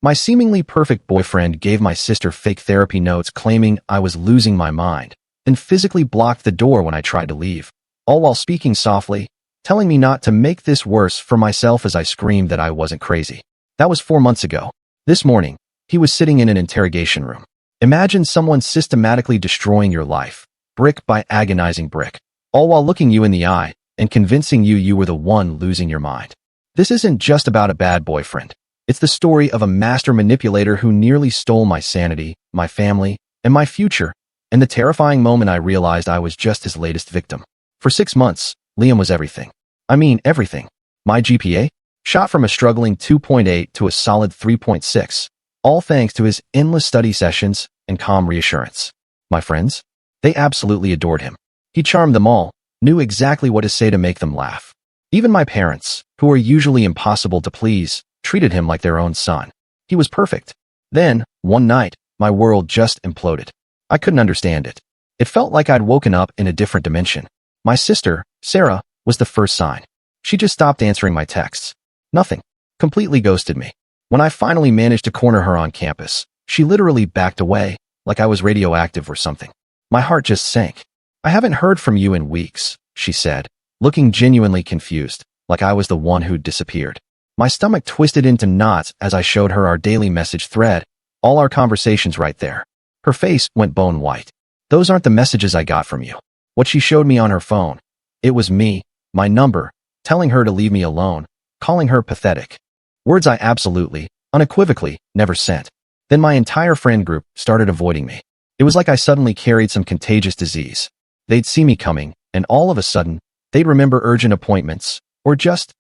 My seemingly perfect boyfriend gave my sister fake therapy notes claiming I was losing my mind, then physically blocked the door when I tried to leave, all while speaking softly, telling me not to make this worse for myself as I screamed that I wasn't crazy. That was 4 months ago. This morning, he was sitting in an interrogation room. Imagine someone systematically destroying your life, brick by agonizing brick, all while looking you in the eye and convincing you were the one losing your mind. This isn't just about a bad boyfriend. It's the story of a master manipulator who nearly stole my sanity, my family, and my future, and the terrifying moment I realized I was just his latest victim. For 6 months, Liam was everything. I mean, everything. My GPA? Shot from a struggling 2.8 to a solid 3.6, all thanks to his endless study sessions and calm reassurance. My friends? They absolutely adored him. He charmed them all, knew exactly what to say to make them laugh. Even my parents, who are usually impossible to please, treated him like their own son. He was perfect. Then, one night, my world just imploded. I couldn't understand it. It felt like I'd woken up in a different dimension. My sister, Sarah, was the first sign. She just stopped answering my texts. Nothing. Completely ghosted me. When I finally managed to corner her on campus, she literally backed away, like I was radioactive or something. My heart just sank. I haven't heard from you in weeks, she said, looking genuinely confused, like I was the one who'd disappeared. My stomach twisted into knots as I showed her our daily message thread, all our conversations right there. Her face went bone white. Those aren't the messages I got from you. What she showed me on her phone. It was me, my number, telling her to leave me alone, calling her pathetic. Words I absolutely, unequivocally, never sent. Then my entire friend group started avoiding me. It was like I suddenly carried some contagious disease. They'd see me coming, and all of a sudden, they'd remember urgent appointments, or just,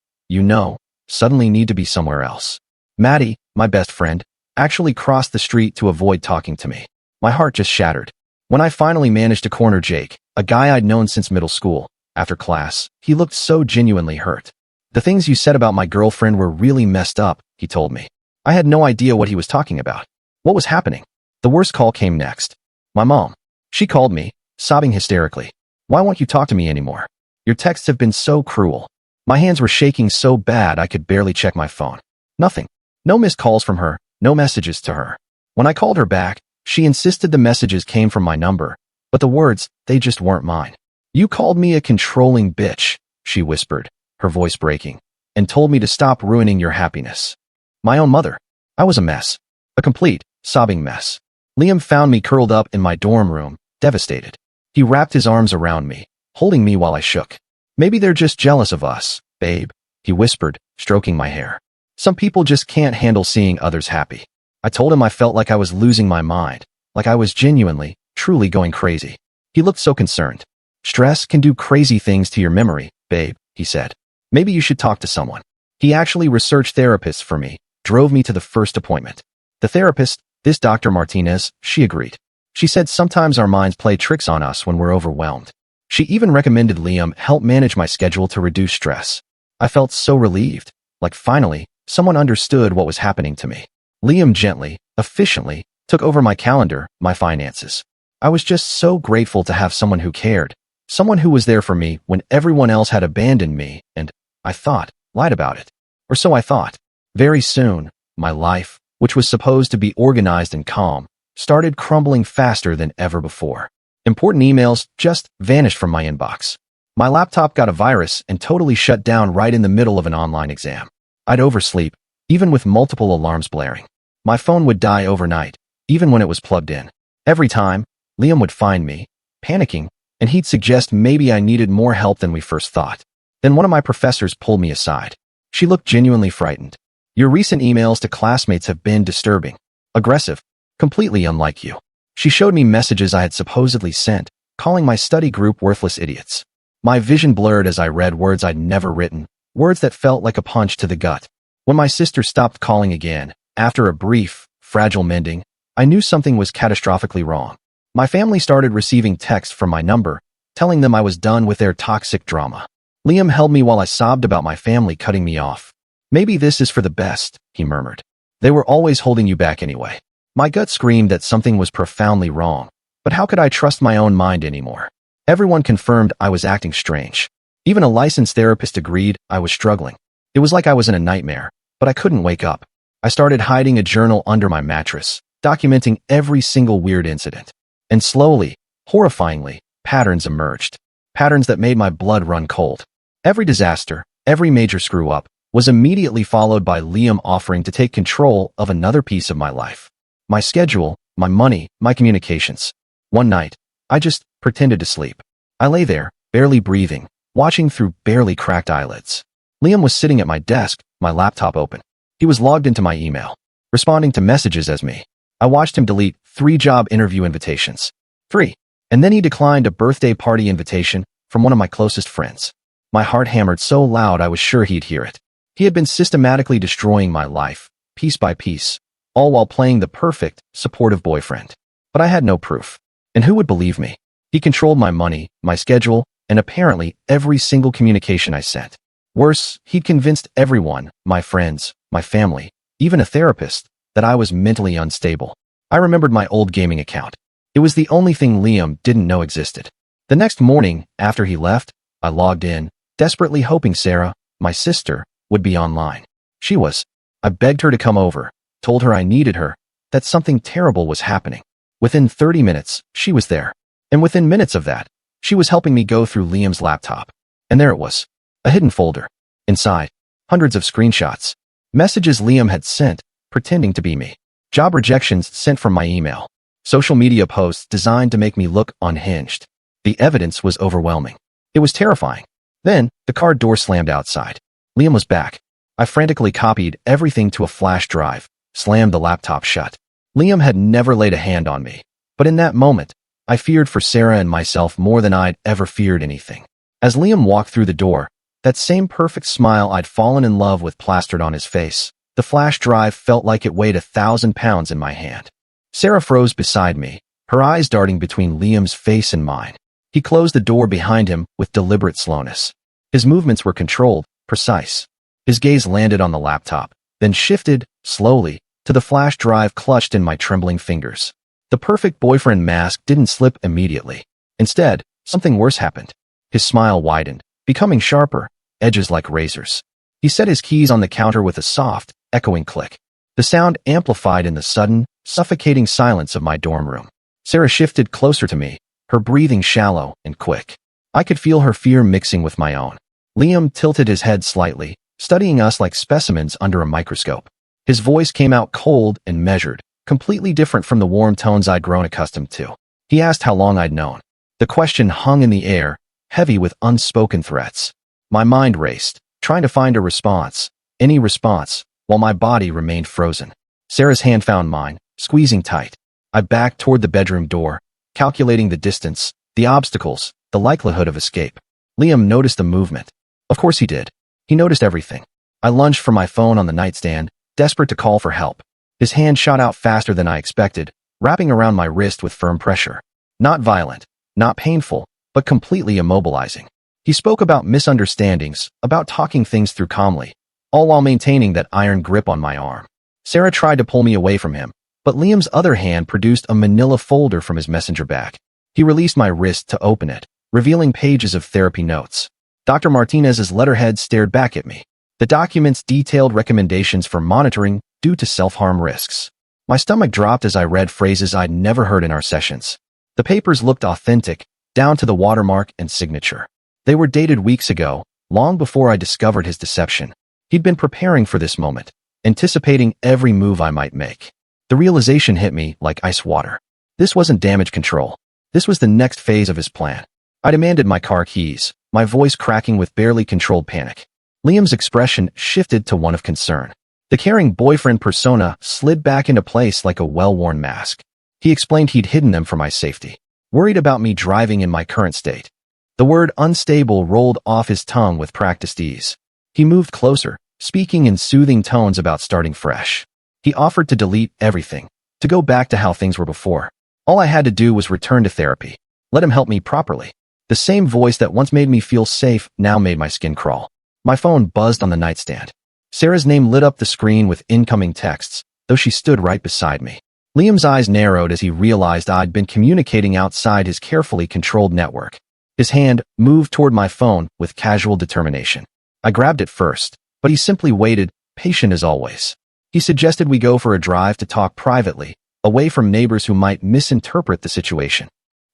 suddenly need to be somewhere else. Maddie, my best friend, actually crossed the street to avoid talking to me. My heart just shattered. When I finally managed to corner Jake, a guy I'd known since middle school, after class, he looked so genuinely hurt. The things you said about my girlfriend were really messed up, he told me. I had no idea what he was talking about. What was happening? The worst call came next. My mom. She called me, sobbing hysterically. Why won't you talk to me anymore? Your texts have been so cruel. My hands were shaking so bad I could barely check my phone. Nothing. No missed calls from her, no messages to her. When I called her back, she insisted the messages came from my number, but the words, they just weren't mine. You called me a controlling bitch, she whispered, her voice breaking, and told me to stop ruining your happiness. My own mother. I was a mess. A complete, sobbing mess. Liam found me curled up in my dorm room, devastated. He wrapped his arms around me, holding me while I shook. Maybe they're just jealous of us, babe, he whispered, stroking my hair. Some people just can't handle seeing others happy. I told him I felt like I was losing my mind, like I was genuinely, truly going crazy. He looked so concerned. Stress can do crazy things to your memory, babe, he said. Maybe you should talk to someone. He actually researched therapists for me, drove me to the first appointment. The therapist, this Dr. Martinez, she agreed. She said sometimes our minds play tricks on us when we're overwhelmed. She even recommended Liam help manage my schedule to reduce stress. I felt so relieved, like finally, someone understood what was happening to me. Liam gently, efficiently, took over my calendar, my finances. I was just so grateful to have someone who cared, someone who was there for me when everyone else had abandoned me and, I thought, lied about it. Or so I thought. Very soon, my life, which was supposed to be organized and calm, started crumbling faster than ever before. Important emails just vanished from my inbox. My laptop got a virus and totally shut down right in the middle of an online exam. I'd oversleep, even with multiple alarms blaring. My phone would die overnight, even when it was plugged in. Every time, Liam would find me, panicking, and he'd suggest maybe I needed more help than we first thought. Then one of my professors pulled me aside. She looked genuinely frightened. Your recent emails to classmates have been disturbing, aggressive, completely unlike you. She showed me messages I had supposedly sent, calling my study group worthless idiots. My vision blurred as I read words I'd never written, words that felt like a punch to the gut. When my sister stopped calling again, after a brief, fragile mending, I knew something was catastrophically wrong. My family started receiving texts from my number, telling them I was done with their toxic drama. Liam held me while I sobbed about my family cutting me off. Maybe this is for the best, he murmured. They were always holding you back anyway. My gut screamed that something was profoundly wrong, but how could I trust my own mind anymore? Everyone confirmed I was acting strange. Even a licensed therapist agreed I was struggling. It was like I was in a nightmare, but I couldn't wake up. I started hiding a journal under my mattress, documenting every single weird incident. And slowly, horrifyingly, patterns emerged. Patterns that made my blood run cold. Every disaster, every major screw-up, was immediately followed by Liam offering to take control of another piece of my life. My schedule, my money, my communications. One night, I just pretended to sleep. I lay there, barely breathing, watching through barely cracked eyelids. Liam was sitting at my desk, my laptop open. He was logged into my email, responding to messages as me. I watched him delete 3 job interview invitations. 3. And then he declined a birthday party invitation from one of my closest friends. My heart hammered so loud I was sure he'd hear it. He had been systematically destroying my life, piece by piece, all while playing the perfect, supportive boyfriend. But I had no proof. And who would believe me? He controlled my money, my schedule, and apparently every single communication I sent. Worse, he'd convinced everyone, my friends, my family, even a therapist, that I was mentally unstable. I remembered my old gaming account. It was the only thing Liam didn't know existed. The next morning, after he left, I logged in, desperately hoping Sarah, my sister, would be online. She was. I begged her to come over, told her I needed her, that something terrible was happening. Within 30 minutes, she was there. And within minutes of that, she was helping me go through Liam's laptop. And there it was. A hidden folder. Inside, hundreds of screenshots. Messages Liam had sent, pretending to be me. Job rejections sent from my email. Social media posts designed to make me look unhinged. The evidence was overwhelming. It was terrifying. Then, the car door slammed outside. Liam was back. I frantically copied everything to a flash drive, slammed the laptop shut. Liam had never laid a hand on me. But in that moment, I feared for Sarah and myself more than I'd ever feared anything. As Liam walked through the door, that same perfect smile I'd fallen in love with plastered on his face. The flash drive felt like it weighed 1,000 pounds in my hand. Sarah froze beside me, her eyes darting between Liam's face and mine. He closed the door behind him with deliberate slowness. His movements were controlled, precise. His gaze landed on the laptop, then shifted, slowly, to the flash drive clutched in my trembling fingers. The perfect boyfriend mask didn't slip immediately. Instead, something worse happened. His smile widened, becoming sharper, edges like razors. He set his keys on the counter with a soft, echoing click. The sound amplified in the sudden, suffocating silence of my dorm room. Sarah shifted closer to me, her breathing shallow and quick. I could feel her fear mixing with my own. Liam tilted his head slightly, studying us like specimens under a microscope. His voice came out cold and measured, completely different from the warm tones I'd grown accustomed to. He asked how long I'd known. The question hung in the air, heavy with unspoken threats. My mind raced, trying to find a response, any response, while my body remained frozen. Sarah's hand found mine, squeezing tight. I backed toward the bedroom door, calculating the distance, the obstacles, the likelihood of escape. Liam noticed the movement. Of course he did. He noticed everything. I lunged for my phone on the nightstand, desperate to call for help. His hand shot out faster than I expected, wrapping around my wrist with firm pressure. Not violent, not painful, but completely immobilizing. He spoke about misunderstandings, about talking things through calmly, all while maintaining that iron grip on my arm. Sarah tried to pull me away from him, but Liam's other hand produced a manila folder from his messenger bag. He released my wrist to open it, revealing pages of therapy notes. Dr. Martinez's letterhead stared back at me. The documents detailed recommendations for monitoring due to self-harm risks. My stomach dropped as I read phrases I'd never heard in our sessions. The papers looked authentic, down to the watermark and signature. They were dated weeks ago, long before I discovered his deception. He'd been preparing for this moment, anticipating every move I might make. The realization hit me like ice water. This wasn't damage control. This was the next phase of his plan. I demanded my car keys, my voice cracking with barely controlled panic. Liam's expression shifted to one of concern. The caring boyfriend persona slid back into place like a well-worn mask. He explained he'd hidden them for my safety, worried about me driving in my current state. The word unstable rolled off his tongue with practiced ease. He moved closer, speaking in soothing tones about starting fresh. He offered to delete everything, to go back to how things were before. All I had to do was return to therapy. Let him help me properly. The same voice that once made me feel safe now made my skin crawl. My phone buzzed on the nightstand. Sarah's name lit up the screen with incoming texts, though she stood right beside me. Liam's eyes narrowed as he realized I'd been communicating outside his carefully controlled network. His hand moved toward my phone with casual determination. I grabbed it first, but he simply waited, patient as always. He suggested we go for a drive to talk privately, away from neighbors who might misinterpret the situation.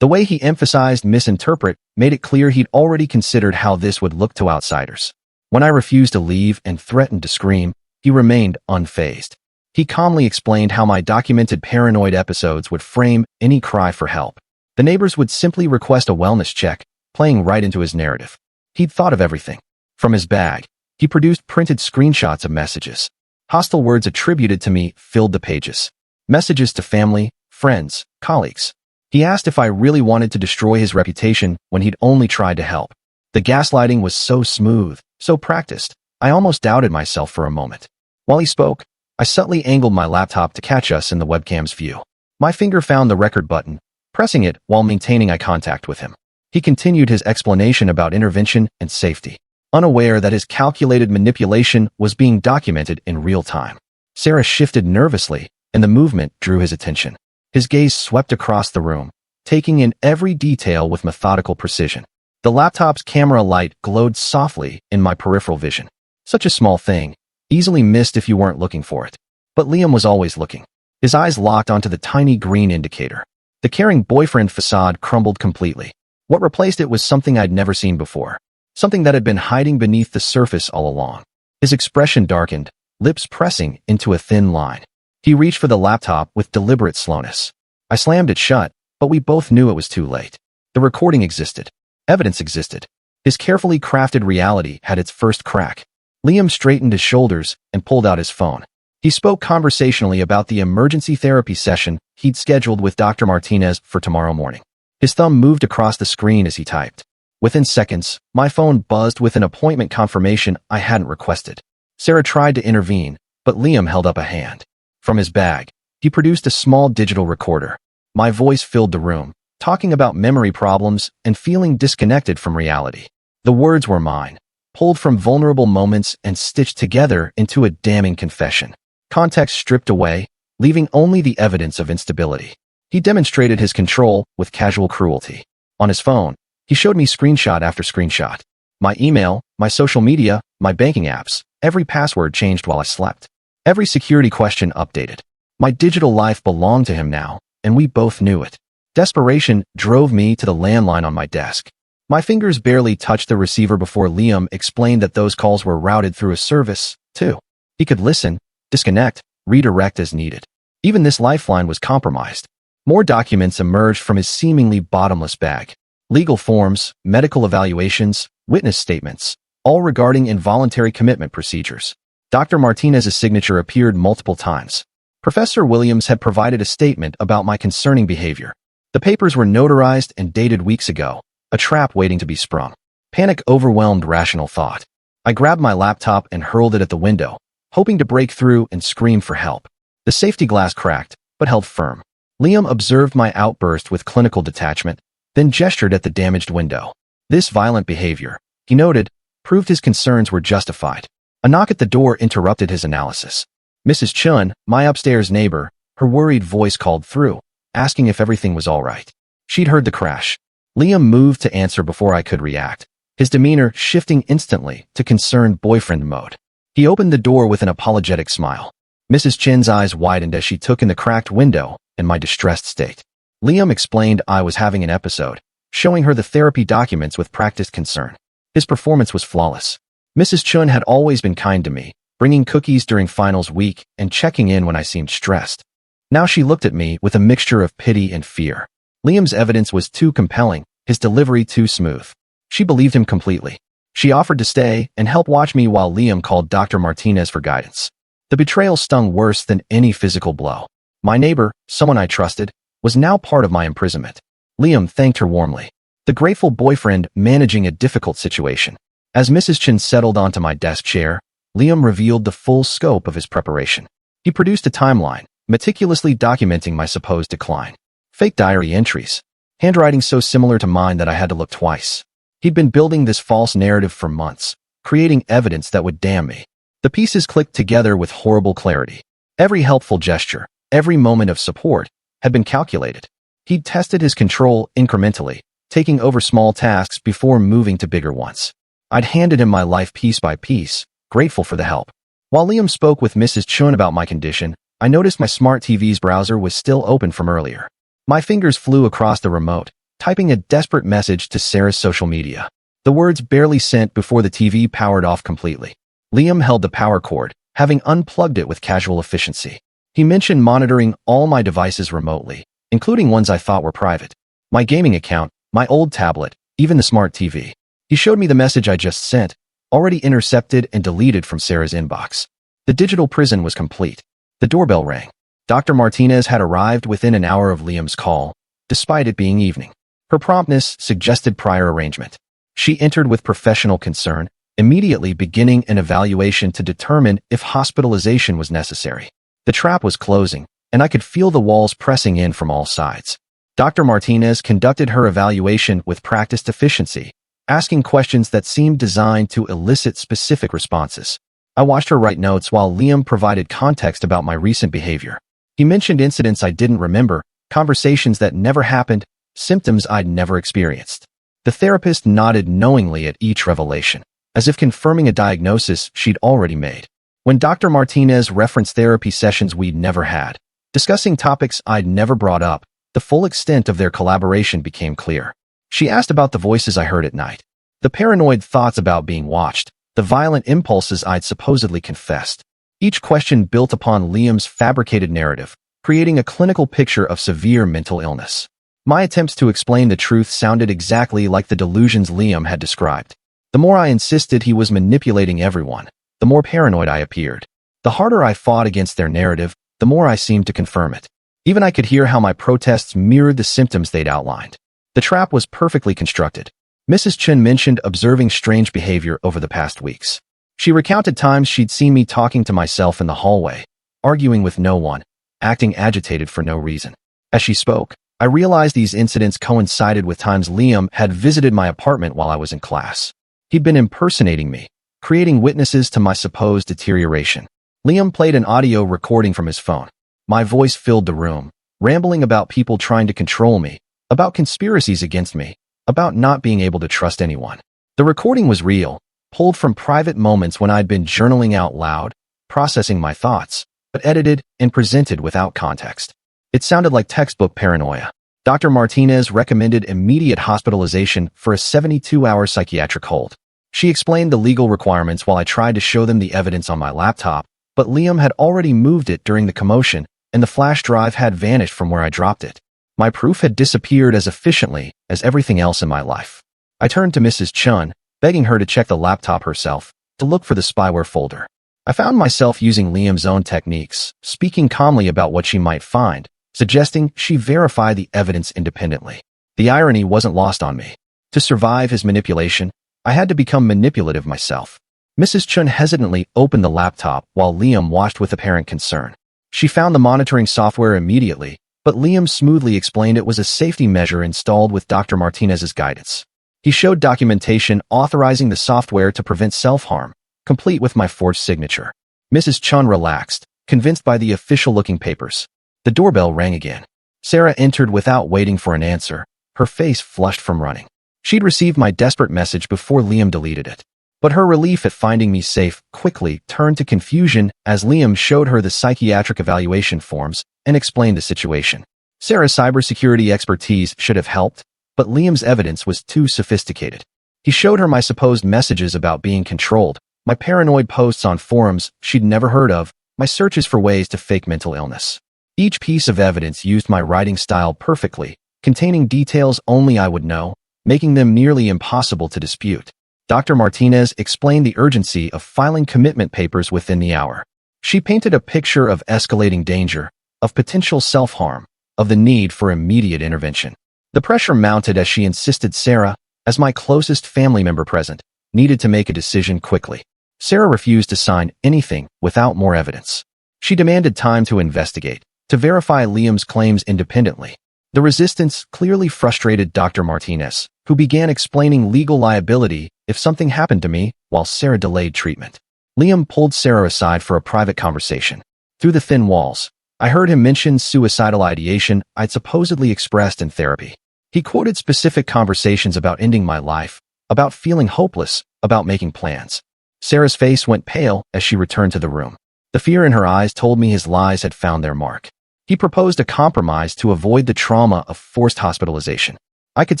The way he emphasized misinterpret made it clear he'd already considered how this would look to outsiders. When I refused to leave and threatened to scream, he remained unfazed. He calmly explained how my documented paranoid episodes would frame any cry for help. The neighbors would simply request a wellness check, playing right into his narrative. He'd thought of everything. From his bag, he produced printed screenshots of messages. Hostile words attributed to me filled the pages. Messages to family, friends, colleagues. He asked if I really wanted to destroy his reputation when he'd only tried to help. The gaslighting was so smooth, so practiced, I almost doubted myself for a moment. While he spoke, I subtly angled my laptop to catch us in the webcam's view. My finger found the record button, pressing it while maintaining eye contact with him. He continued his explanation about intervention and safety, unaware that his calculated manipulation was being documented in real time. Sarah shifted nervously, and the movement drew his attention. His gaze swept across the room, taking in every detail with methodical precision. The laptop's camera light glowed softly in my peripheral vision. Such a small thing, easily missed if you weren't looking for it. But Liam was always looking. His eyes locked onto the tiny green indicator. The caring boyfriend facade crumbled completely. What replaced it was something I'd never seen before. Something that had been hiding beneath the surface all along. His expression darkened, lips pressing into a thin line. He reached for the laptop with deliberate slowness. I slammed it shut, but we both knew it was too late. The recording existed. Evidence existed. His carefully crafted reality had its first crack. Liam straightened his shoulders and pulled out his phone. He spoke conversationally about the emergency therapy session he'd scheduled with Dr. Martinez for tomorrow morning. His thumb moved across the screen as he typed. Within seconds, my phone buzzed with an appointment confirmation I hadn't requested. Sarah tried to intervene, but Liam held up a hand. From his bag, he produced a small digital recorder. My voice filled the room, talking about memory problems and feeling disconnected from reality. The words were mine, pulled from vulnerable moments and stitched together into a damning confession. Context stripped away, leaving only the evidence of instability. He demonstrated his control with casual cruelty. On his phone, he showed me screenshot after screenshot. My email, my social media, my banking apps, every password changed while I slept. Every security question updated. My digital life belonged to him now, and we both knew it. Desperation drove me to the landline on my desk. My fingers barely touched the receiver before Liam explained that those calls were routed through a service, too. He could listen, disconnect, redirect as needed. Even this lifeline was compromised. More documents emerged from his seemingly bottomless bag. Legal forms, medical evaluations, witness statements, all regarding involuntary commitment procedures. Dr. Martinez's signature appeared multiple times. Professor Williams had provided a statement about my concerning behavior. The papers were notarized and dated weeks ago, a trap waiting to be sprung. Panic overwhelmed rational thought. I grabbed my laptop and hurled it at the window, hoping to break through and scream for help. The safety glass cracked, but held firm. Liam observed my outburst with clinical detachment, then gestured at the damaged window. This violent behavior, he noted, proved his concerns were justified. A knock at the door interrupted his analysis. Mrs. Chun, my upstairs neighbor, her worried voice called through, asking if everything was all right. She'd heard the crash. Liam moved to answer before I could react, his demeanor shifting instantly to concerned boyfriend mode. He opened the door with an apologetic smile. Mrs. Chin's eyes widened as she took in the cracked window and my distressed state. Liam explained I was having an episode, showing her the therapy documents with practiced concern. His performance was flawless. Mrs. Chun had always been kind to me, bringing cookies during finals week and checking in when I seemed stressed. Now she looked at me with a mixture of pity and fear. Liam's evidence was too compelling, his delivery too smooth. She believed him completely. She offered to stay and help watch me while Liam called Dr. Martinez for guidance. The betrayal stung worse than any physical blow. My neighbor, someone I trusted, was now part of my imprisonment. Liam thanked her warmly. The grateful boyfriend managing a difficult situation. As Mrs. Chin settled onto my desk chair, Liam revealed the full scope of his preparation. He produced a timeline, meticulously documenting my supposed decline. Fake diary entries. Handwriting so similar to mine that I had to look twice. He'd been building this false narrative for months, creating evidence that would damn me. The pieces clicked together with horrible clarity. Every helpful gesture, every moment of support, had been calculated. He'd tested his control incrementally, taking over small tasks before moving to bigger ones. I'd handed him my life piece by piece, grateful for the help. While Liam spoke with Mrs. Chun about my condition, I noticed my smart TV's browser was still open from earlier. My fingers flew across the remote, typing a desperate message to Sarah's social media. The words barely sent before the TV powered off completely. Liam held the power cord, having unplugged it with casual efficiency. He mentioned monitoring all my devices remotely, including ones I thought were private. My gaming account, my old tablet, even the smart TV. He showed me the message I just sent, already intercepted and deleted from Sarah's inbox. The digital prison was complete. The doorbell rang. Dr. Martinez had arrived within an hour of Liam's call, despite it being evening. Her promptness suggested prior arrangement. She entered with professional concern, immediately beginning an evaluation to determine if hospitalization was necessary. The trap was closing, and I could feel the walls pressing in from all sides. Dr. Martinez conducted her evaluation with practiced efficiency, asking questions that seemed designed to elicit specific responses. I watched her write notes while Liam provided context about my recent behavior. He mentioned incidents I didn't remember, conversations that never happened, symptoms I'd never experienced. The therapist nodded knowingly at each revelation, as if confirming a diagnosis she'd already made. When Dr. Martinez referenced therapy sessions we'd never had, discussing topics I'd never brought up, the full extent of their collaboration became clear. She asked about the voices I heard at night, the paranoid thoughts about being watched, the violent impulses I'd supposedly confessed. Each question built upon Liam's fabricated narrative, creating a clinical picture of severe mental illness. My attempts to explain the truth sounded exactly like the delusions Liam had described. The more I insisted he was manipulating everyone, the more paranoid I appeared. The harder I fought against their narrative, the more I seemed to confirm it. Even I could hear how my protests mirrored the symptoms they'd outlined. The trap was perfectly constructed. Mrs. Chen mentioned observing strange behavior over the past weeks. She recounted times she'd seen me talking to myself in the hallway, arguing with no one, acting agitated for no reason. As she spoke, I realized these incidents coincided with times Liam had visited my apartment while I was in class. He'd been impersonating me, creating witnesses to my supposed deterioration. Liam played an audio recording from his phone. My voice filled the room, rambling about people trying to control me, about conspiracies against me, about not being able to trust anyone. The recording was real, pulled from private moments when I'd been journaling out loud, processing my thoughts, but edited and presented without context. It sounded like textbook paranoia. Dr. Martinez recommended immediate hospitalization for a 72-hour psychiatric hold. She explained the legal requirements while I tried to show them the evidence on my laptop, but Liam had already moved it during the commotion, and the flash drive had vanished from where I dropped it. My proof had disappeared as efficiently as everything else in my life. I turned to Mrs. Chun, begging her to check the laptop herself, to look for the spyware folder. I found myself using Liam's own techniques, speaking calmly about what she might find, suggesting she verify the evidence independently. The irony wasn't lost on me. To survive his manipulation, I had to become manipulative myself. Mrs. Chun hesitantly opened the laptop while Liam watched with apparent concern. She found the monitoring software immediately, but Liam smoothly explained it was a safety measure installed with Dr. Martinez's guidance. He showed documentation authorizing the software to prevent self-harm, complete with my forged signature. Mrs. Chun relaxed, convinced by the official-looking papers. The doorbell rang again. Sarah entered without waiting for an answer, her face flushed from running. She'd received my desperate message before Liam deleted it. But her relief at finding me safe quickly turned to confusion as Liam showed her the psychiatric evaluation forms and explained the situation. Sarah's cybersecurity expertise should have helped, but Liam's evidence was too sophisticated. He showed her my supposed messages about being controlled, my paranoid posts on forums she'd never heard of, my searches for ways to fake mental illness. Each piece of evidence used my writing style perfectly, containing details only I would know, making them nearly impossible to dispute. Dr. Martinez explained the urgency of filing commitment papers within the hour. She painted a picture of escalating danger, of potential self-harm, of the need for immediate intervention. The pressure mounted as she insisted Sarah, as my closest family member present, needed to make a decision quickly. Sarah refused to sign anything without more evidence. She demanded time to investigate, to verify Liam's claims independently. The resistance clearly frustrated Dr. Martinez, who began explaining legal liability if something happened to me while Sarah delayed treatment. Liam pulled Sarah aside for a private conversation. Through the thin walls, I heard him mention suicidal ideation I'd supposedly expressed in therapy. He quoted specific conversations about ending my life, about feeling hopeless, about making plans. Sarah's face went pale as she returned to the room. The fear in her eyes told me his lies had found their mark. He proposed a compromise to avoid the trauma of forced hospitalization. I could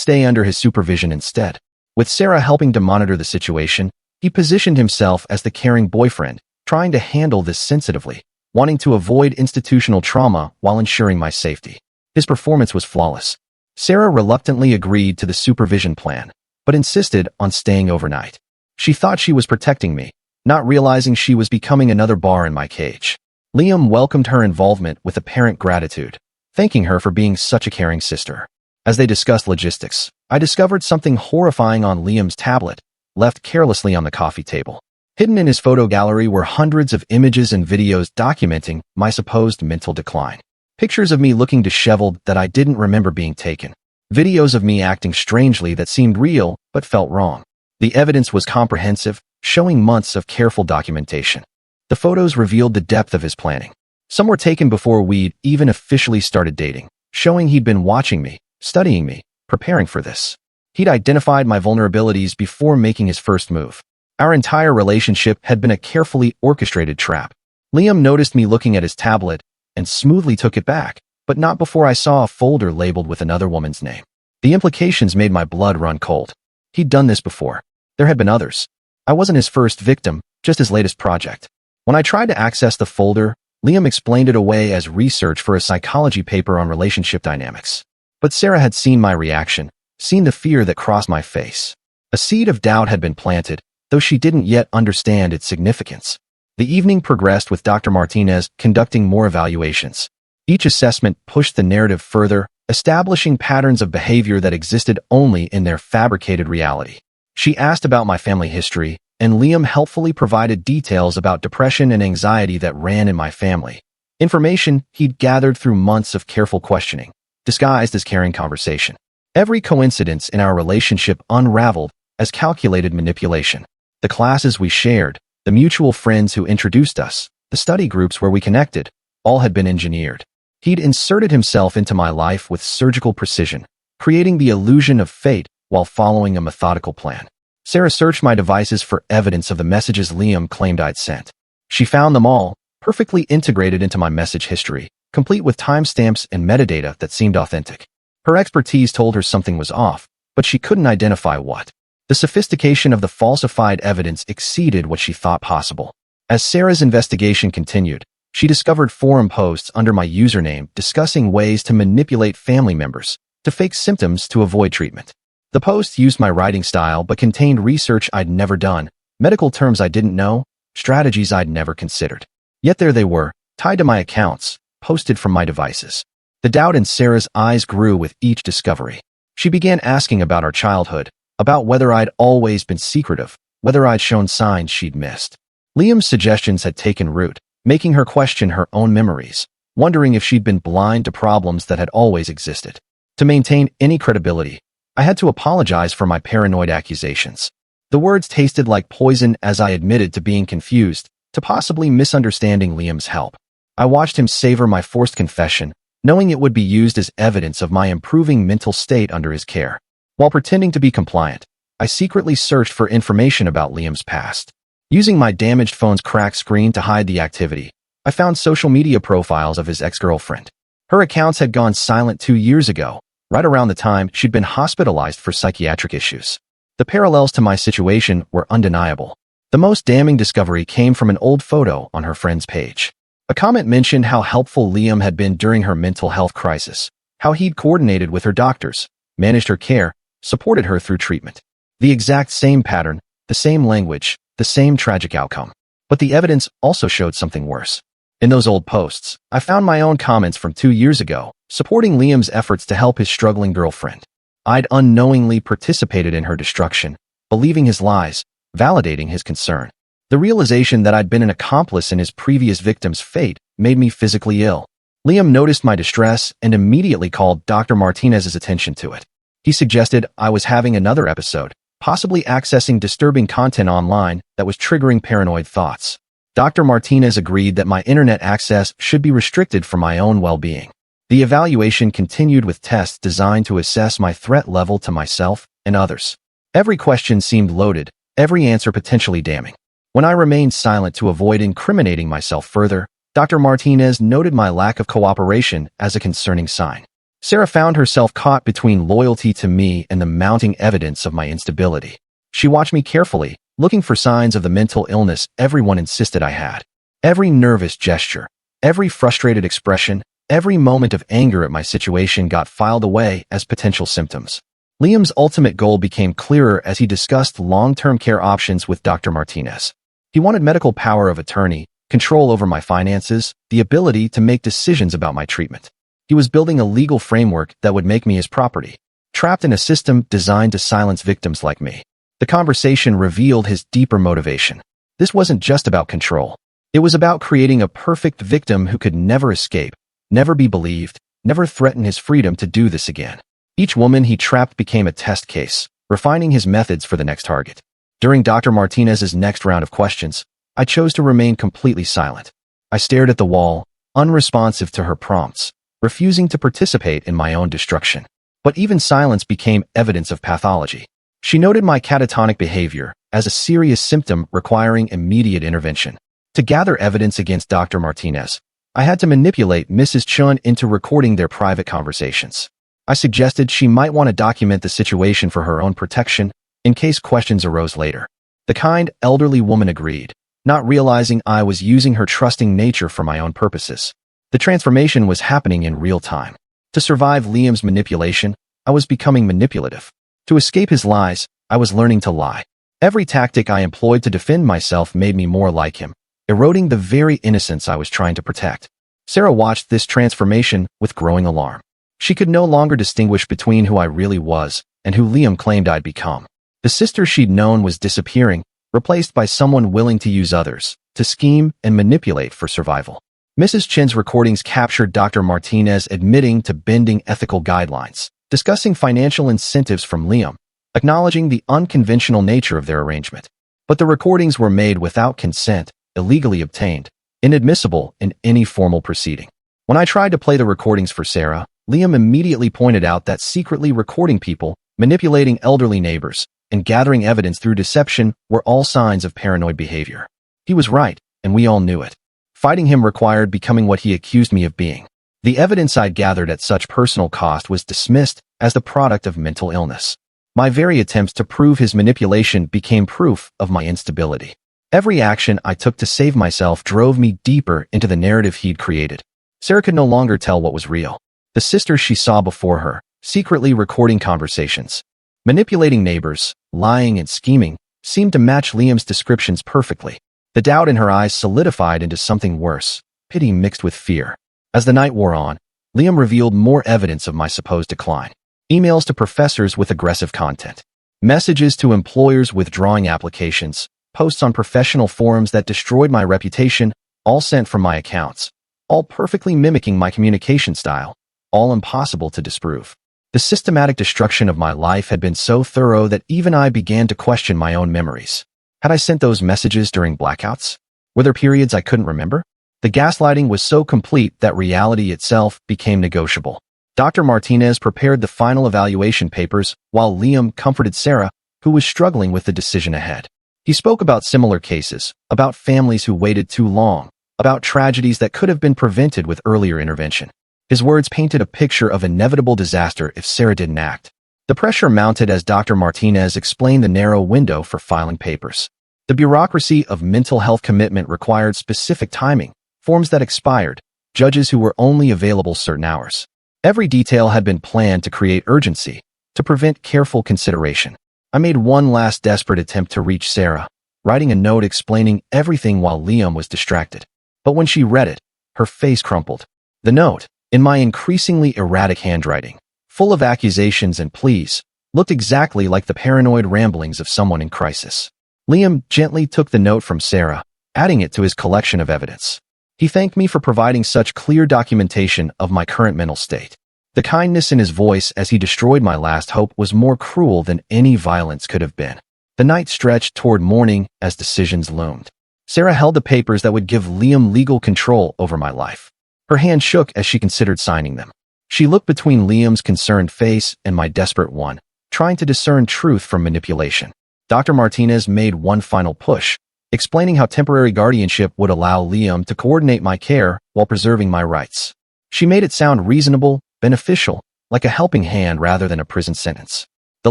stay under his supervision instead. With Sarah helping to monitor the situation, he positioned himself as the caring boyfriend, trying to handle this sensitively, wanting to avoid institutional trauma while ensuring my safety. His performance was flawless. Sarah reluctantly agreed to the supervision plan, but insisted on staying overnight. She thought she was protecting me, not realizing she was becoming another bar in my cage. Liam welcomed her involvement with apparent gratitude, thanking her for being such a caring sister. As they discussed logistics, I discovered something horrifying on Liam's tablet, left carelessly on the coffee table. Hidden in his photo gallery were hundreds of images and videos documenting my supposed mental decline. Pictures of me looking disheveled that I didn't remember being taken. Videos of me acting strangely that seemed real but felt wrong. The evidence was comprehensive, showing months of careful documentation. The photos revealed the depth of his planning. Some were taken before we'd even officially started dating, showing he'd been watching me, studying me, preparing for this. He'd identified my vulnerabilities before making his first move. Our entire relationship had been a carefully orchestrated trap. Liam noticed me looking at his tablet and smoothly took it back, but not before I saw a folder labeled with another woman's name. The implications made my blood run cold. He'd done this before. There had been others. I wasn't his first victim, just his latest project. When I tried to access the folder, Liam explained it away as research for a psychology paper on relationship dynamics. But Sarah had seen my reaction, seen the fear that crossed my face. A seed of doubt had been planted, though she didn't yet understand its significance. The evening progressed with Dr. Martinez conducting more evaluations. Each assessment pushed the narrative further, establishing patterns of behavior that existed only in their fabricated reality. She asked about my family history, and Liam helpfully provided details about depression and anxiety that ran in my family. Information he'd gathered through months of careful questioning, disguised as caring conversation. Every coincidence in our relationship unraveled as calculated manipulation. The classes we shared, the mutual friends who introduced us, the study groups where we connected, all had been engineered. He'd inserted himself into my life with surgical precision, creating the illusion of fate while following a methodical plan. Sarah searched my devices for evidence of the messages Liam claimed I'd sent. She found them all, perfectly integrated into my message history, complete with timestamps and metadata that seemed authentic. Her expertise told her something was off, but she couldn't identify what. The sophistication of the falsified evidence exceeded what she thought possible. As Sarah's investigation continued, she discovered forum posts under my username discussing ways to manipulate family members, to fake symptoms to avoid treatment. The posts used my writing style but contained research I'd never done, medical terms I didn't know, strategies I'd never considered. Yet there they were, tied to my accounts, posted from my devices. The doubt in Sarah's eyes grew with each discovery. She began asking about our childhood, about whether I'd always been secretive, whether I'd shown signs she'd missed. Liam's suggestions had taken root, making her question her own memories, wondering if she'd been blind to problems that had always existed. To maintain any credibility, I had to apologize for my paranoid accusations. The words tasted like poison as I admitted to being confused, to possibly misunderstanding Liam's help. I watched him savor my forced confession, knowing it would be used as evidence of my improving mental state under his care. While pretending to be compliant, I secretly searched for information about Liam's past. Using my damaged phone's cracked screen to hide the activity, I found social media profiles of his ex-girlfriend. Her accounts had gone silent 2 years ago, right around the time she'd been hospitalized for psychiatric issues. The parallels to my situation were undeniable. The most damning discovery came from an old photo on her friend's page. A comment mentioned how helpful Liam had been during her mental health crisis, how he'd coordinated with her doctors, managed her care, supported her through treatment. The exact same pattern, the same language, the same tragic outcome. But the evidence also showed something worse. In those old posts, I found my own comments from 2 years ago, supporting Liam's efforts to help his struggling girlfriend. I'd unknowingly participated in her destruction, believing his lies, validating his concern. The realization that I'd been an accomplice in his previous victim's fate made me physically ill. Liam noticed my distress and immediately called Dr. Martinez's attention to it. He suggested I was having another episode, possibly accessing disturbing content online that was triggering paranoid thoughts. Dr. Martinez agreed that my internet access should be restricted for my own well-being. The evaluation continued with tests designed to assess my threat level to myself and others. Every question seemed loaded, every answer potentially damning. When I remained silent to avoid incriminating myself further, Dr. Martinez noted my lack of cooperation as a concerning sign. Sarah found herself caught between loyalty to me and the mounting evidence of my instability. She watched me carefully, looking for signs of the mental illness everyone insisted I had. Every nervous gesture, every frustrated expression, every moment of anger at my situation got filed away as potential symptoms. Liam's ultimate goal became clearer as he discussed long-term care options with Dr. Martinez. He wanted medical power of attorney, control over my finances, the ability to make decisions about my treatment. He was building a legal framework that would make me his property, trapped in a system designed to silence victims like me. The conversation revealed his deeper motivation. This wasn't just about control. It was about creating a perfect victim who could never escape, never be believed, never threaten his freedom to do this again. Each woman he trapped became a test case, refining his methods for the next target. During Dr. Martinez's next round of questions, I chose to remain completely silent. I stared at the wall, unresponsive to her prompts, refusing to participate in my own destruction. But even silence became evidence of pathology. She noted my catatonic behavior as a serious symptom requiring immediate intervention. To gather evidence against Dr. Martinez, I had to manipulate Mrs. Chun into recording their private conversations. I suggested she might want to document the situation for her own protection in case questions arose later. The kind, elderly woman agreed, not realizing I was using her trusting nature for my own purposes. The transformation was happening in real time. To survive Liam's manipulation, I was becoming manipulative. To escape his lies, I was learning to lie. Every tactic I employed to defend myself made me more like him, eroding the very innocence I was trying to protect. Sarah watched this transformation with growing alarm. She could no longer distinguish between who I really was and who Liam claimed I'd become. The sister she'd known was disappearing, replaced by someone willing to use others, to scheme and manipulate for survival. Mrs. Chin's recordings captured Dr. Martinez admitting to bending ethical guidelines, discussing financial incentives from Liam, acknowledging the unconventional nature of their arrangement. But the recordings were made without consent, illegally obtained, inadmissible in any formal proceeding. When I tried to play the recordings for Sarah, Liam immediately pointed out that secretly recording people, manipulating elderly neighbors, and gathering evidence through deception were all signs of paranoid behavior. He was right, and we all knew it. Fighting him required becoming what he accused me of being. The evidence I'd gathered at such personal cost was dismissed as the product of mental illness. My very attempts to prove his manipulation became proof of my instability. Every action I took to save myself drove me deeper into the narrative he'd created. Sarah could no longer tell what was real. The sister she saw before her, secretly recording conversations, manipulating neighbors, lying and scheming, seemed to match Liam's descriptions perfectly. The doubt in her eyes solidified into something worse, pity mixed with fear. As the night wore on, Liam revealed more evidence of my supposed decline. Emails to professors with aggressive content, messages to employers withdrawing applications, posts on professional forums that destroyed my reputation, all sent from my accounts, all perfectly mimicking my communication style, all impossible to disprove. The systematic destruction of my life had been so thorough that even I began to question my own memories. Had I sent those messages during blackouts? Were there periods I couldn't remember? The gaslighting was so complete that reality itself became negotiable. Dr. Martinez prepared the final evaluation papers while Liam comforted Sarah, who was struggling with the decision ahead. He spoke about similar cases, about families who waited too long, about tragedies that could have been prevented with earlier intervention. His words painted a picture of inevitable disaster if Sarah didn't act. The pressure mounted as Dr. Martinez explained the narrow window for filing papers. The bureaucracy of mental health commitment required specific timing, forms that expired, judges who were only available certain hours. Every detail had been planned to create urgency, to prevent careful consideration. I made one last desperate attempt to reach Sarah, writing a note explaining everything while Liam was distracted. But when she read it, her face crumpled. The note, in my increasingly erratic handwriting, full of accusations and pleas, looked exactly like the paranoid ramblings of someone in crisis. Liam gently took the note from Sarah, adding it to his collection of evidence. He thanked me for providing such clear documentation of my current mental state. The kindness in his voice as he destroyed my last hope was more cruel than any violence could have been. The night stretched toward morning as decisions loomed. Sarah held the papers that would give Liam legal control over my life. Her hand shook as she considered signing them. She looked between Liam's concerned face and my desperate one, trying to discern truth from manipulation. Dr. Martinez made one final push, explaining how temporary guardianship would allow Liam to coordinate my care while preserving my rights. She made it sound reasonable, beneficial, like a helping hand rather than a prison sentence. The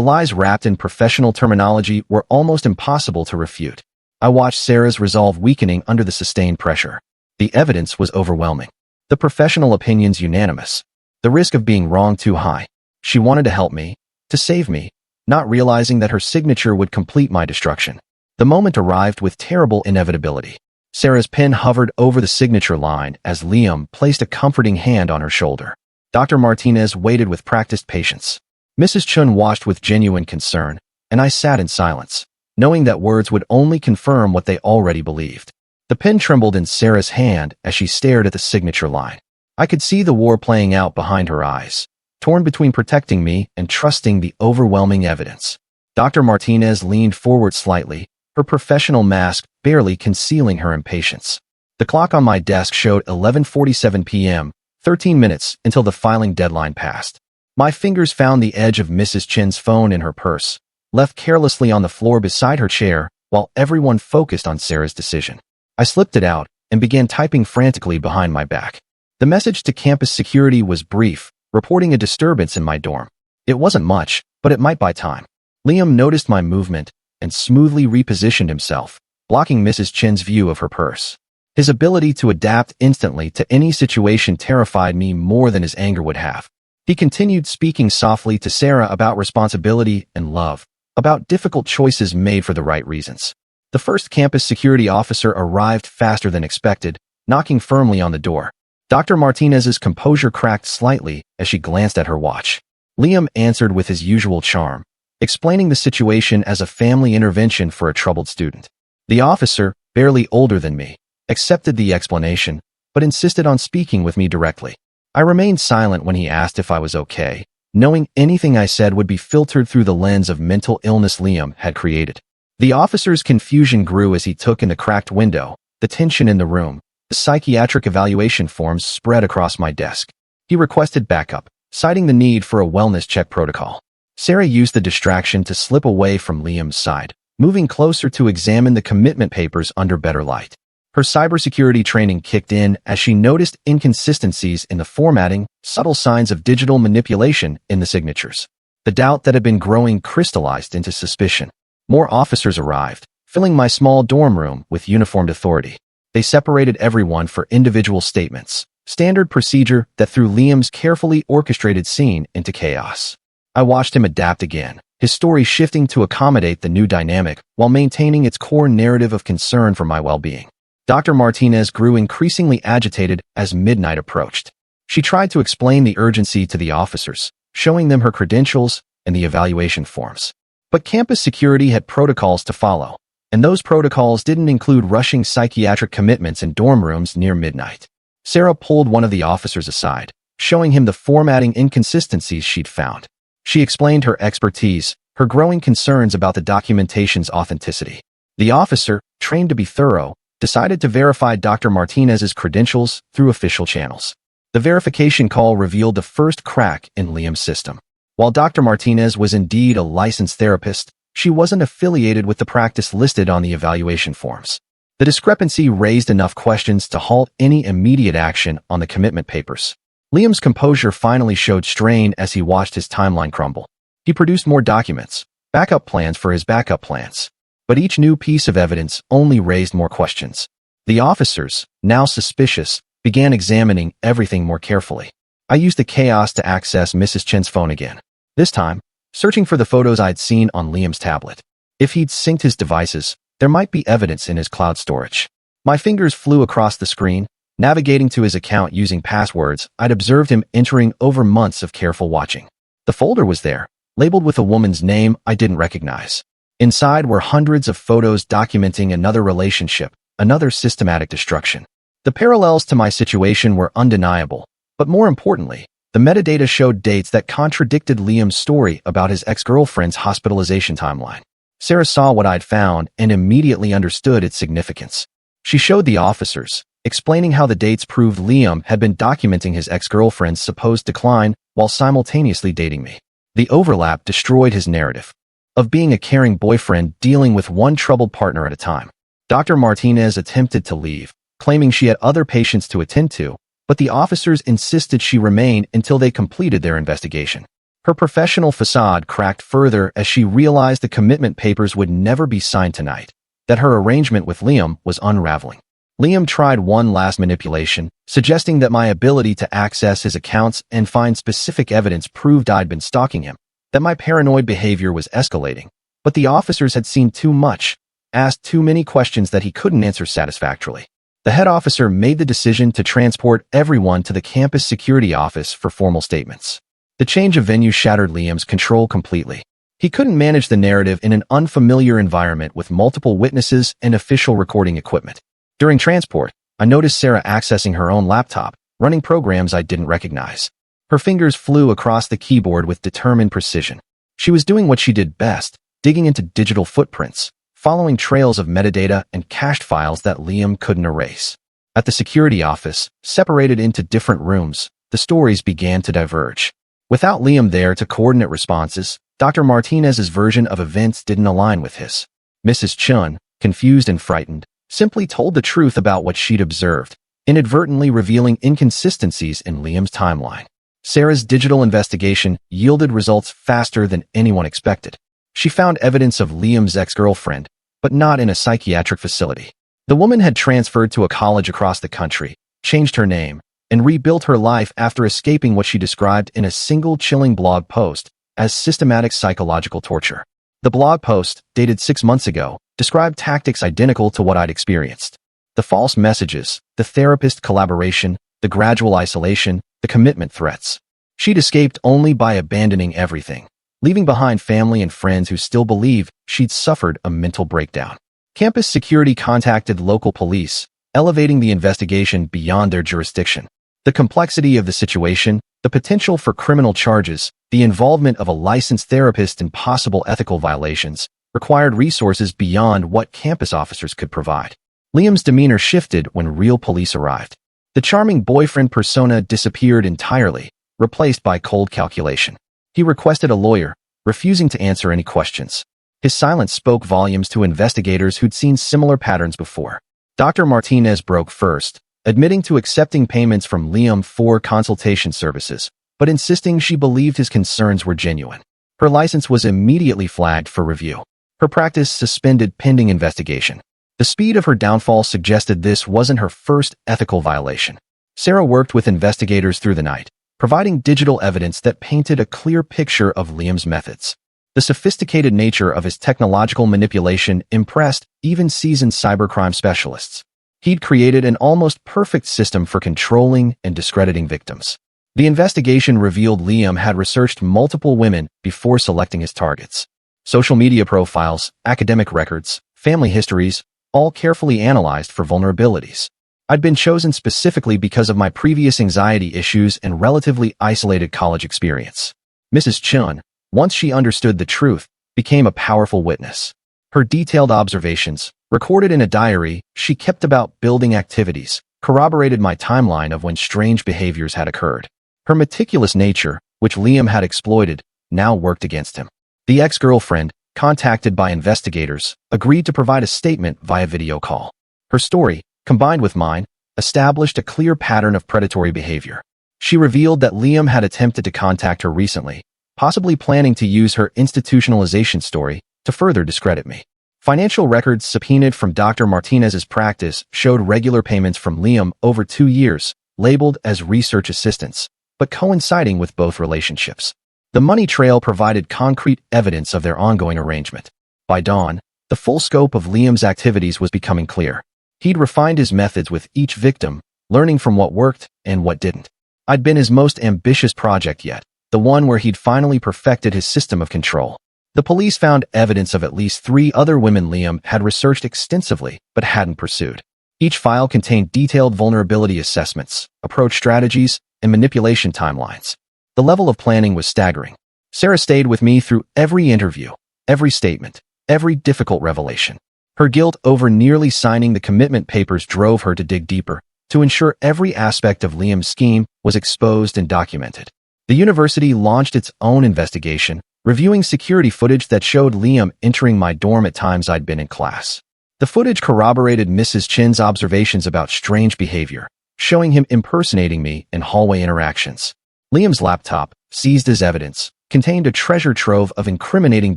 lies wrapped in professional terminology were almost impossible to refute. I watched Sarah's resolve weakening under the sustained pressure. The evidence was overwhelming. The professional opinions unanimous. The risk of being wrong too high. She wanted to help me, to save me, not realizing that her signature would complete my destruction. The moment arrived with terrible inevitability. Sarah's pen hovered over the signature line as Liam placed a comforting hand on her shoulder. Dr. Martinez waited with practiced patience. Mrs. Chun watched with genuine concern, and I sat in silence, knowing that words would only confirm what they already believed. The pen trembled in Sarah's hand as she stared at the signature line. I could see the war playing out behind her eyes, torn between protecting me and trusting the overwhelming evidence. Dr. Martinez leaned forward slightly, her professional mask barely concealing her impatience. The clock on my desk showed 11:47 p.m., 13 minutes until the filing deadline passed. My fingers found the edge of Mrs. Chin's phone in her purse, left carelessly on the floor beside her chair while everyone focused on Sarah's decision. I slipped it out and began typing frantically behind my back. The message to campus security was brief, reporting a disturbance in my dorm. It wasn't much, but it might buy time. Liam noticed my movement and smoothly repositioned himself, blocking Mrs. Chin's view of her purse. His ability to adapt instantly to any situation terrified me more than his anger would have. He continued speaking softly to Sarah about responsibility and love, about difficult choices made for the right reasons. The first campus security officer arrived faster than expected, knocking firmly on the door. Dr. Martinez's composure cracked slightly as she glanced at her watch. Liam answered with his usual charm, explaining the situation as a family intervention for a troubled student. The officer, barely older than me, accepted the explanation, but insisted on speaking with me directly. I remained silent when he asked if I was okay, knowing anything I said would be filtered through the lens of mental illness Liam had created. The officer's confusion grew as he took in the cracked window, the tension in the room. The psychiatric evaluation forms spread across my desk. He requested backup, citing the need for a wellness check protocol. Sarah used the distraction to slip away from Liam's side, moving closer to examine the commitment papers under better light. Her cybersecurity training kicked in as she noticed inconsistencies in the formatting, subtle signs of digital manipulation in the signatures. The doubt that had been growing crystallized into suspicion. More officers arrived, filling my small dorm room with uniformed authority. They separated everyone for individual statements, standard procedure that threw Liam's carefully orchestrated scene into chaos. I watched him adapt again, his story shifting to accommodate the new dynamic while maintaining its core narrative of concern for my well-being. Dr. Martinez grew increasingly agitated as midnight approached. She tried to explain the urgency to the officers, showing them her credentials and the evaluation forms. But campus security had protocols to follow, and those protocols didn't include rushing psychiatric commitments in dorm rooms near midnight. Sarah pulled one of the officers aside, showing him the formatting inconsistencies she'd found. She explained her expertise, her growing concerns about the documentation's authenticity. The officer, trained to be thorough, decided to verify Dr. Martinez's credentials through official channels. The verification call revealed the first crack in Liam's system. While Dr. Martinez was indeed a licensed therapist, she wasn't affiliated with the practice listed on the evaluation forms. The discrepancy raised enough questions to halt any immediate action on the commitment papers. Liam's composure finally showed strain as he watched his timeline crumble. He produced more documents, backup plans for his backup plans. But each new piece of evidence only raised more questions. The officers, now suspicious, began examining everything more carefully. I used the chaos to access Mrs. Chen's phone again. This time, searching for the photos I'd seen on Liam's tablet. If he'd synced his devices, there might be evidence in his cloud storage. My fingers flew across the screen, navigating to his account using passwords I'd observed him entering over months of careful watching. The folder was there, labeled with a woman's name I didn't recognize. Inside were hundreds of photos documenting another relationship, another systematic destruction. The parallels to my situation were undeniable, but more importantly, the metadata showed dates that contradicted Liam's story about his ex-girlfriend's hospitalization timeline. Sarah saw what I'd found and immediately understood its significance. She showed the officers, explaining how the dates proved Liam had been documenting his ex-girlfriend's supposed decline while simultaneously dating me. The overlap destroyed his narrative of being a caring boyfriend dealing with one troubled partner at a time. Dr. Martinez attempted to leave, claiming she had other patients to attend to, but the officers insisted she remain until they completed their investigation. Her professional facade cracked further as she realized the commitment papers would never be signed tonight, that her arrangement with Liam was unraveling. Liam tried one last manipulation, suggesting that my ability to access his accounts and find specific evidence proved I'd been stalking him, that my paranoid behavior was escalating. But the officers had seen too much, asked too many questions that he couldn't answer satisfactorily. The head officer made the decision to transport everyone to the campus security office for formal statements. The change of venue shattered Liam's control completely. He couldn't manage the narrative in an unfamiliar environment with multiple witnesses and official recording equipment. During transport, I noticed Sarah accessing her own laptop, running programs I didn't recognize. Her fingers flew across the keyboard with determined precision. She was doing what she did best, digging into digital footprints, following trails of metadata and cached files that Liam couldn't erase. At the security office, separated into different rooms, the stories began to diverge. Without Liam there to coordinate responses, Dr. Martinez's version of events didn't align with his. Mrs. Chun, confused and frightened, simply told the truth about what she'd observed, inadvertently revealing inconsistencies in Liam's timeline. Sarah's digital investigation yielded results faster than anyone expected. She found evidence of Liam's ex-girlfriend, but not in a psychiatric facility. The woman had transferred to a college across the country, changed her name, and rebuilt her life after escaping what she described in a single chilling blog post as systematic psychological torture. The blog post, dated 6 months ago, described tactics identical to what I'd experienced. The false messages, the therapist collaboration, the gradual isolation, the commitment threats. She'd escaped only by abandoning everything, leaving behind family and friends who still believed she'd suffered a mental breakdown. Campus security contacted local police, elevating the investigation beyond their jurisdiction. The complexity of the situation, the potential for criminal charges, the involvement of a licensed therapist in possible ethical violations, required resources beyond what campus officers could provide. Liam's demeanor shifted when real police arrived. The charming boyfriend persona disappeared entirely, replaced by cold calculation. He requested a lawyer, refusing to answer any questions. His silence spoke volumes to investigators who'd seen similar patterns before. Dr. Martinez broke first, admitting to accepting payments from Liam for consultation services, but insisting she believed his concerns were genuine. Her license was immediately flagged for review. Her practice suspended pending investigation. The speed of her downfall suggested this wasn't her first ethical violation. Sarah worked with investigators through the night, providing digital evidence that painted a clear picture of Liam's methods. The sophisticated nature of his technological manipulation impressed even seasoned cybercrime specialists. He'd created an almost perfect system for controlling and discrediting victims. The investigation revealed Liam had researched multiple women before selecting his targets. Social media profiles, academic records, family histories, all carefully analyzed for vulnerabilities. I'd been chosen specifically because of my previous anxiety issues and relatively isolated college experience. Mrs. Chun, once she understood the truth, became a powerful witness. Her detailed observations, recorded in a diary she kept about building activities, corroborated my timeline of when strange behaviors had occurred. Her meticulous nature, which Liam had exploited, now worked against him. The ex-girlfriend, contacted by investigators, agreed to provide a statement via video call. Her story, combined with mine, established a clear pattern of predatory behavior. She revealed that Liam had attempted to contact her recently, possibly planning to use her institutionalization story to further discredit me. Financial records subpoenaed from Dr. Martinez's practice showed regular payments from Liam over 2 years, labeled as research assistance, but coinciding with both relationships. The money trail provided concrete evidence of their ongoing arrangement. By dawn, the full scope of Liam's activities was becoming clear. He'd refined his methods with each victim, learning from what worked and what didn't. I'd been his most ambitious project yet, the one where he'd finally perfected his system of control. The police found evidence of at least 3 other women Liam had researched extensively but hadn't pursued. Each file contained detailed vulnerability assessments, approach strategies, and manipulation timelines. The level of planning was staggering. Sarah stayed with me through every interview, every statement, every difficult revelation. Her guilt over nearly signing the commitment papers drove her to dig deeper, to ensure every aspect of Liam's scheme was exposed and documented. The university launched its own investigation, reviewing security footage that showed Liam entering my dorm at times I'd been in class. The footage corroborated Mrs. Chin's observations about strange behavior, showing him impersonating me in hallway interactions. Liam's laptop, seized as evidence, contained a treasure trove of incriminating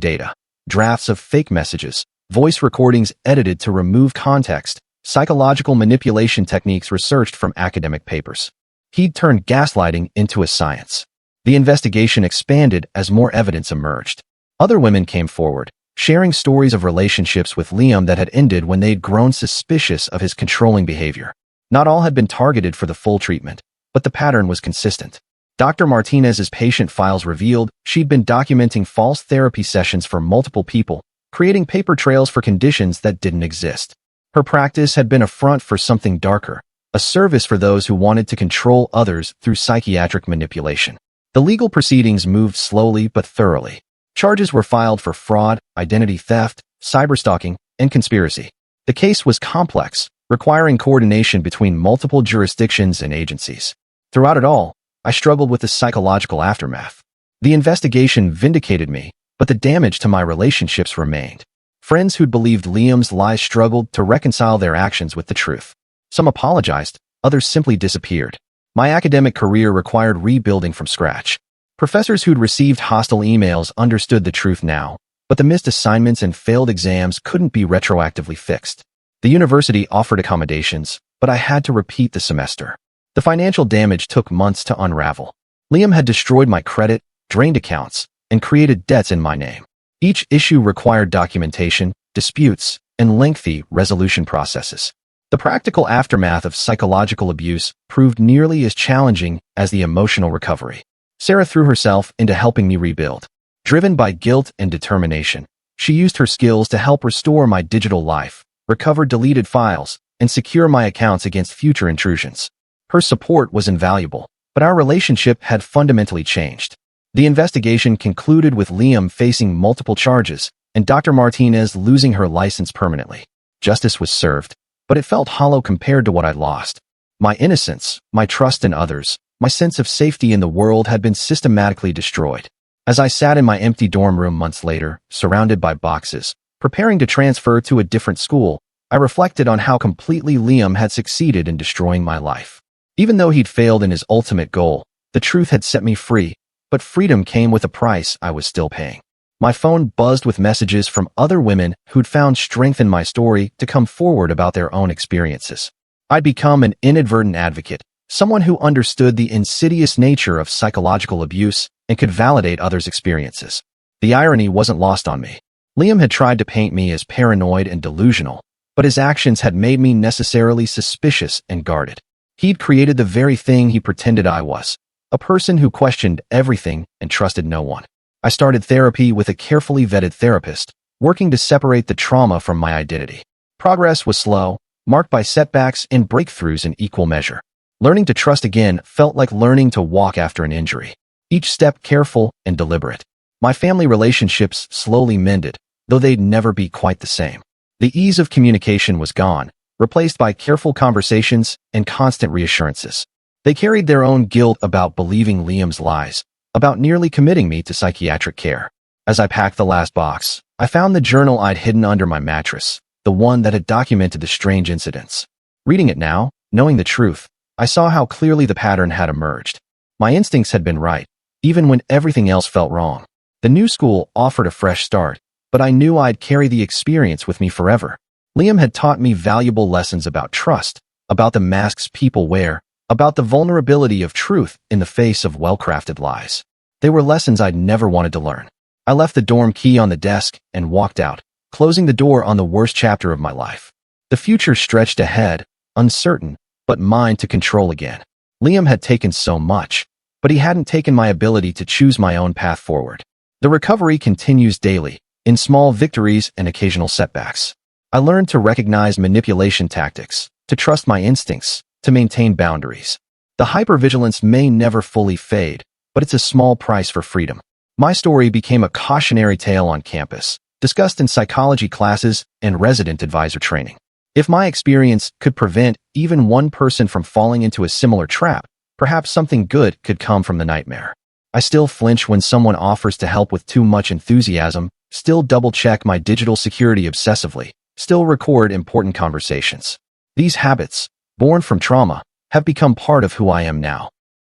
data, drafts of fake messages, voice recordings edited to remove context, psychological manipulation techniques researched from academic papers. He'd turned gaslighting into a science. The investigation expanded as more evidence emerged. Other women came forward, sharing stories of relationships with Liam that had ended when they'd grown suspicious of his controlling behavior. Not all had been targeted for the full treatment, but the pattern was consistent. Dr. Martinez's patient files revealed she'd been documenting false therapy sessions for multiple people, creating paper trails for conditions that didn't exist. Her practice had been a front for something darker, a service for those who wanted to control others through psychiatric manipulation. The legal proceedings moved slowly but thoroughly. Charges were filed for fraud, identity theft, cyberstalking, and conspiracy. The case was complex, requiring coordination between multiple jurisdictions and agencies. Throughout it all, I struggled with the psychological aftermath. The investigation vindicated me, but the damage to my relationships remained. Friends who'd believed Liam's lies struggled to reconcile their actions with the truth. Some apologized, others simply disappeared. My academic career required rebuilding from scratch. Professors who'd received hostile emails understood the truth now, but the missed assignments and failed exams couldn't be retroactively fixed. The university offered accommodations, but I had to repeat the semester. The financial damage took months to unravel. Liam had destroyed my credit, drained accounts, and created debts in my name. Each issue required documentation, disputes, and lengthy resolution processes. The practical aftermath of psychological abuse proved nearly as challenging as the emotional recovery. Sarah threw herself into helping me rebuild. Driven by guilt and determination, she used her skills to help restore my digital life, recover deleted files, and secure my accounts against future intrusions. Her support was invaluable, but our relationship had fundamentally changed. The investigation concluded with Liam facing multiple charges and Dr. Martinez losing her license permanently. Justice was served, but it felt hollow compared to what I'd lost. My innocence, my trust in others, my sense of safety in the world had been systematically destroyed. As I sat in my empty dorm room months later, surrounded by boxes, preparing to transfer to a different school, I reflected on how completely Liam had succeeded in destroying my life. Even though he'd failed in his ultimate goal, the truth had set me free, but freedom came with a price I was still paying. My phone buzzed with messages from other women who'd found strength in my story to come forward about their own experiences. I'd become an inadvertent advocate, someone who understood the insidious nature of psychological abuse and could validate others' experiences. The irony wasn't lost on me. Liam had tried to paint me as paranoid and delusional, but his actions had made me necessarily suspicious and guarded. He'd created the very thing he pretended I was, a person who questioned everything and trusted no one. I started therapy with a carefully vetted therapist, working to separate the trauma from my identity. Progress was slow, marked by setbacks and breakthroughs in equal measure. Learning to trust again felt like learning to walk after an injury, each step careful and deliberate. My family relationships slowly mended, though they'd never be quite the same. The ease of communication was gone, replaced by careful conversations and constant reassurances. They carried their own guilt about believing Liam's lies, about nearly committing me to psychiatric care. As I packed the last box, I found the journal I'd hidden under my mattress, the one that had documented the strange incidents. Reading it now, knowing the truth, I saw how clearly the pattern had emerged. My instincts had been right, even when everything else felt wrong. The new school offered a fresh start, but I knew I'd carry the experience with me forever. Liam had taught me valuable lessons about trust, about the masks people wear, about the vulnerability of truth in the face of well-crafted lies. They were lessons I'd never wanted to learn. I left the dorm key on the desk and walked out, closing the door on the worst chapter of my life. The future stretched ahead, uncertain, but mine to control again. Liam had taken so much, but he hadn't taken my ability to choose my own path forward. The recovery continues daily, in small victories and occasional setbacks. I learned to recognize manipulation tactics, to trust my instincts, to maintain boundaries. The hypervigilance may never fully fade, but it's a small price for freedom. My story became a cautionary tale on campus, discussed in psychology classes and resident advisor training. If my experience could prevent even one person from falling into a similar trap, perhaps something good could come from the nightmare. I still flinch when someone offers to help with too much enthusiasm, still double-check my digital security obsessively, still record important conversations. These habits, born from trauma, have become part of who I am now.